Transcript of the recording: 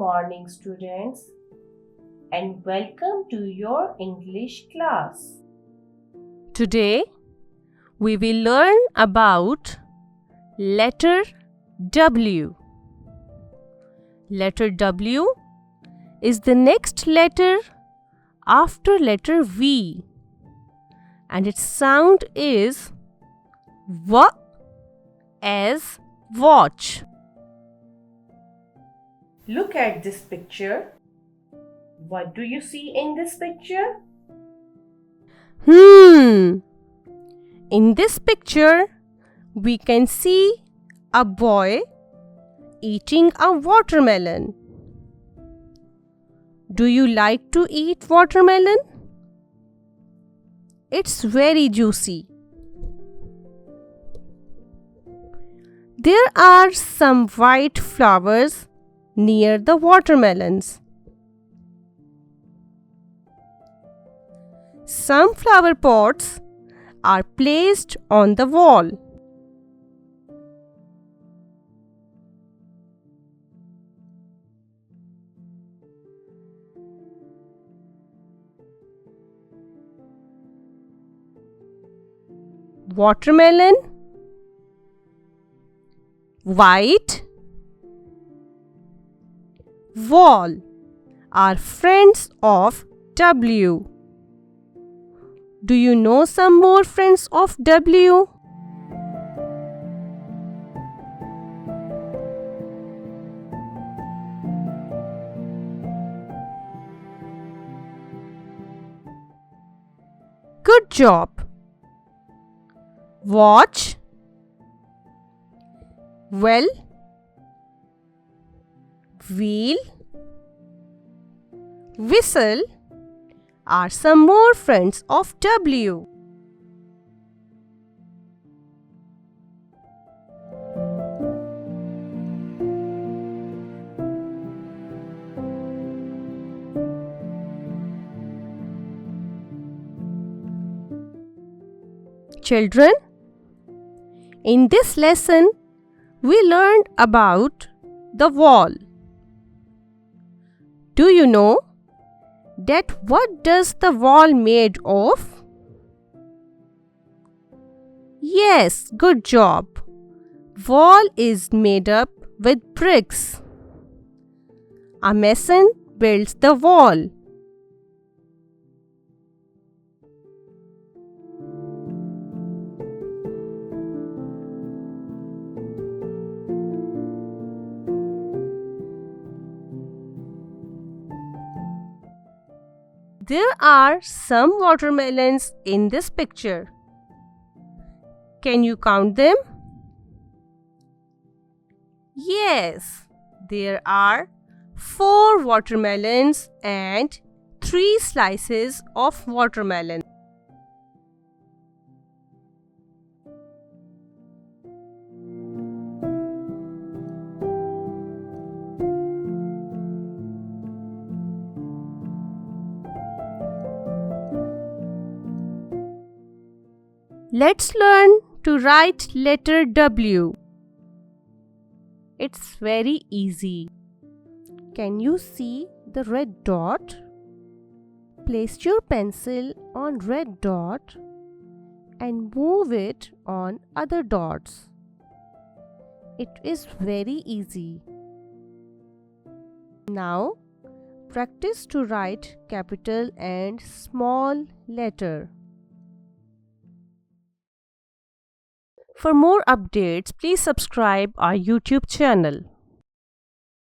morning, students, and welcome to your English class. Today, we will learn about letter W. Letter W is the next letter after letter V, and its sound is W as watch. Look at this picture. What do you see in this picture? In this picture, we can see a boy eating a watermelon. Do you like to eat watermelon? It's very juicy. There are some white flowers near the watermelons. Some flower pots are placed on the wall. Watermelon, white, wall are friends of W. Do you know some more friends of W? Good job. Watch, well, wheel, whistle are some more friends of W. Children, in this lesson, we learned about the wall. Do you know that what does the wall made of? Yes, good job. Wall is made up with bricks. A mason builds the wall. There are some watermelons in this picture. Can you count them? Yes, there are 4 watermelons and 3 slices of watermelon. Let's learn to write letter W. It's very easy. Can you see the red dot? Place your pencil on red dot and move it on other dots. It is very easy. Now, practice to write capital and small letter. For more updates, please subscribe our YouTube channel.